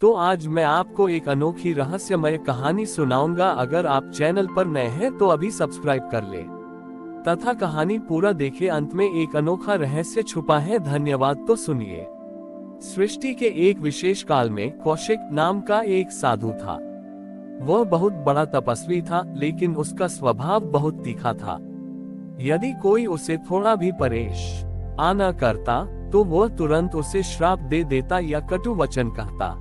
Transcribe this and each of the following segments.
तो आज मैं आपको एक अनोखी रहस्यमय कहानी सुनाऊंगा। अगर आप चैनल पर नए हैं तो अभी सब्सक्राइब कर ले तथा कहानी पूरा देखें। अंत में एक अनोखा रहस्य छुपा है। धन्यवाद। तो सुनिए। सृष्टि के एक विशेष काल में कौशिक नाम का एक साधु था। वह बहुत बड़ा तपस्वी था, लेकिन उसका स्वभाव बहुत तीखा था। यदि कोई उसे थोड़ा भी परेशान करता तो वह तुरंत उसे श्राप दे देता या कटु वचन कहता।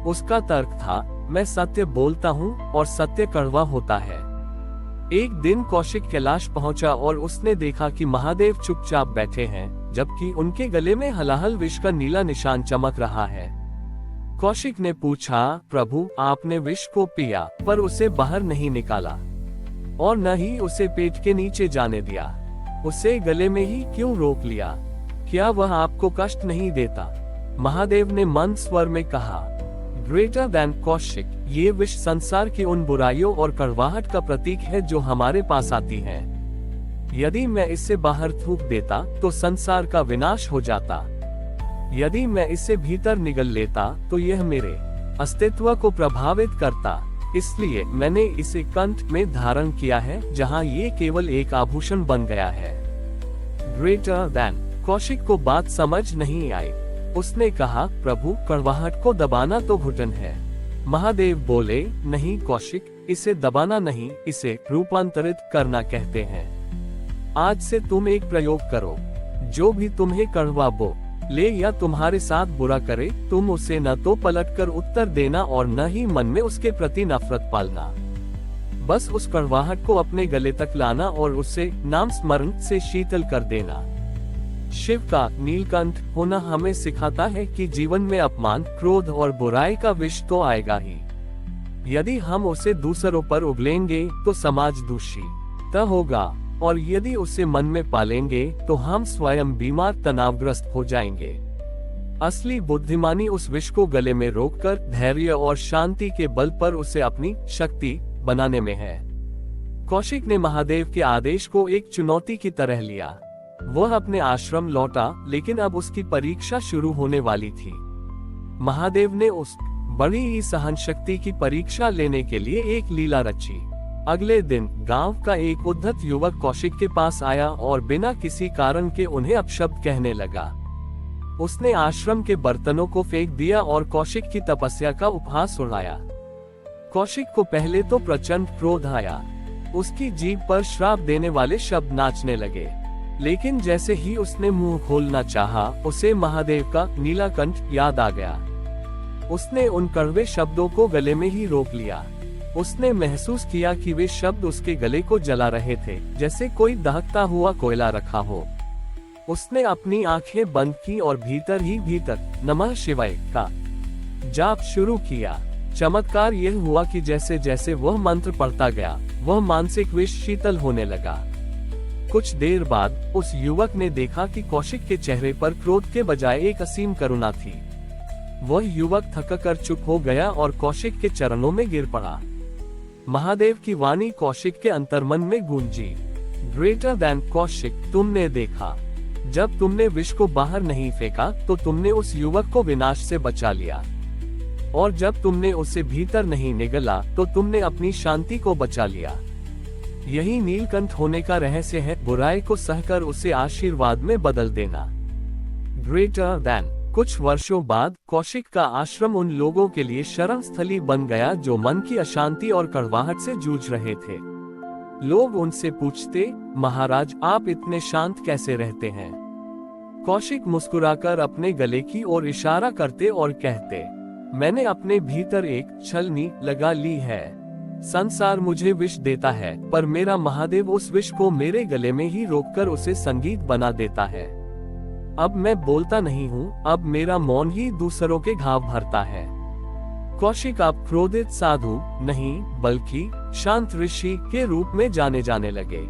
उसका तर्क था, मैं सत्य बोलता हूँ और सत्य कड़वा होता है। एक दिन कौशिक कैलाश पहुंचा और उसने देखा कि महादेव चुपचाप बैठे हैं, जबकि उनके गले में हलाहल विष का नीला निशान चमक रहा है। कौशिक ने पूछा, प्रभु, आपने विष को पिया पर उसे बाहर नहीं निकाला और न ही उसे पेट के नीचे जाने दिया। उसे गले में ही क्यों रोक लिया? क्या वह आपको कष्ट नहीं देता? महादेव ने मंद स्वर में कहा, ग्रेटर देन कौशिक, ये विष संसार की उन बुराइयों और कड़वाहट का प्रतीक है जो हमारे पास आती है। यदि मैं इसे बाहर थूक देता तो संसार का विनाश हो जाता। यदि मैं इसे भीतर निगल लेता तो यह मेरे अस्तित्व को प्रभावित करता। इसलिए मैंने इसे कंठ में धारण किया है, जहां ये केवल एक आभूषण बन गया है। ग्रेटर देन कौशिक को बात समझ नहीं आई। उसने कहा, प्रभु, कड़वाहट को दबाना तो घुटन है। महादेव बोले, नहीं कौशिक, इसे दबाना नहीं, इसे रूपांतरित करना कहते हैं। आज से तुम एक प्रयोग करो। जो भी तुम्हें कड़वा बोले या तुम्हारे साथ बुरा करे, तुम उसे न तो पलटकर उत्तर देना और न ही मन में उसके प्रति नफरत पालना। बस उस कड़वाहट को अपने गले तक लाना और उसे नाम स्मरण से शीतल कर देना। शिव का नीलकंठ होना हमें सिखाता है कि जीवन में अपमान, क्रोध और बुराई का विष तो आएगा ही। यदि हम उसे दूसरों पर उगलेंगे तो समाज दूषित होगा, और यदि उसे मन में पालेंगे तो हम स्वयं बीमार, तनावग्रस्त हो जाएंगे। असली बुद्धिमानी उस विष को गले में रोककर धैर्य और शांति के बल पर उसे अपनी शक्ति बनाने में है। कौशिक ने महादेव के आदेश को एक चुनौती की तरह लिया। वह अपने आश्रम लौटा, लेकिन अब उसकी परीक्षा शुरू होने वाली थी। महादेव ने उस बड़ी ही सहन शक्ति की परीक्षा लेने के लिए एक लीला रची। अगले दिन गांव का एक उद्धत युवक कौशिक के पास आया और बिना किसी कारण के उन्हें अपशब्द कहने लगा। उसने आश्रम के बर्तनों को फेंक दिया और कौशिक की तपस्या का उपहास उड़ाया। कौशिक को पहले तो प्रचंड क्रोध आया। उसकी जीभ पर श्राप देने वाले शब्द नाचने लगे, लेकिन जैसे ही उसने मुंह खोलना चाहा, उसे महादेव का नीलकंठ याद आ गया। उसने उन कड़वे शब्दों को गले में ही रोक लिया। उसने महसूस किया कि वे शब्द उसके गले को जला रहे थे, जैसे कोई दहकता हुआ कोयला रखा हो। उसने अपनी आंखें बंद की और भीतर ही भीतर नमः शिवाय का जाप शुरू किया। चमत्कार यह हुआ कि जैसे जैसे वह मंत्र पढ़ता गया, वह मानसिक विष शीतल होने लगा। कुछ देर बाद उस युवक ने देखा कि कौशिक के चेहरे पर क्रोध के बजाय एक असीम करुणा थी। वह युवक थककर चुप हो गया और कौशिक के चरणों में गिर पड़ा। महादेव की वाणी कौशिक के अंतर्मन में गूंजी, ग्रेटर देन कौशिक, तुमने देखा, जब तुमने विष को बाहर नहीं फेंका तो तुमने उस युवक को विनाश से बचा लिया, और जब तुमने उसे भीतर नहीं निगला तो तुमने अपनी शांति को बचा लिया। यही नीलकंठ होने का रहस्य है, बुराई को सहकर उसे आशीर्वाद में बदल देना। Greater than. कुछ वर्षों बाद कौशिक का आश्रम उन लोगों के लिए शरण स्थली बन गया जो मन की अशांति और कड़वाहट से जूझ रहे थे। लोग उनसे पूछते, महाराज, आप इतने शांत कैसे रहते हैं? कौशिक मुस्कुराकर अपने गले की ओर इशारा करते और कहते, मैंने अपने भीतर एक छलनी लगा ली है। संसार मुझे विष देता है, पर मेरा महादेव उस विष को मेरे गले में ही रोककर उसे संगीत बना देता है। अब मैं बोलता नहीं हूँ, अब मेरा मौन ही दूसरों के घाव भरता है। कौशिक अब क्रोधित साधु नहीं, बल्कि शांत ऋषि के रूप में जाने जाने लगे।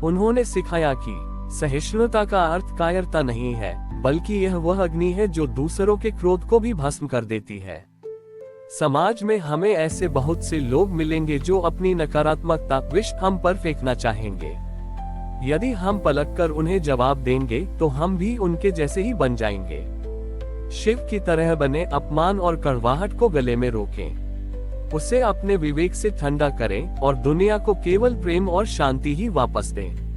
उन्होंने सिखाया कि सहिष्णुता का अर्थ कायरता नहीं है, बल्कि यह वह अग्नि है जो दूसरों के क्रोध को भी भस्म कर देती है। समाज में हमें ऐसे बहुत से लोग मिलेंगे जो अपनी नकारात्मकता विष हम पर फेंकना चाहेंगे। यदि हम पलटकर उन्हें जवाब देंगे तो हम भी उनके जैसे ही बन जाएंगे। शिव की तरह बने, अपमान और कड़वाहट को गले में रोकें। उसे अपने विवेक से ठंडा करें और दुनिया को केवल प्रेम और शांति ही वापस दें।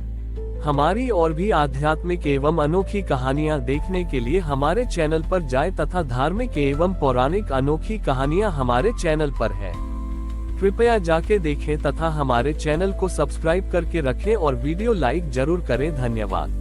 हमारी और भी आध्यात्मिक एवं अनोखी कहानियां देखने के लिए हमारे चैनल पर जाएं तथा धार्मिक एवं पौराणिक अनोखी कहानियां हमारे चैनल पर है। कृपया जाके देखें तथा हमारे चैनल को सब्सक्राइब करके रखें और वीडियो लाइक जरूर करें। धन्यवाद।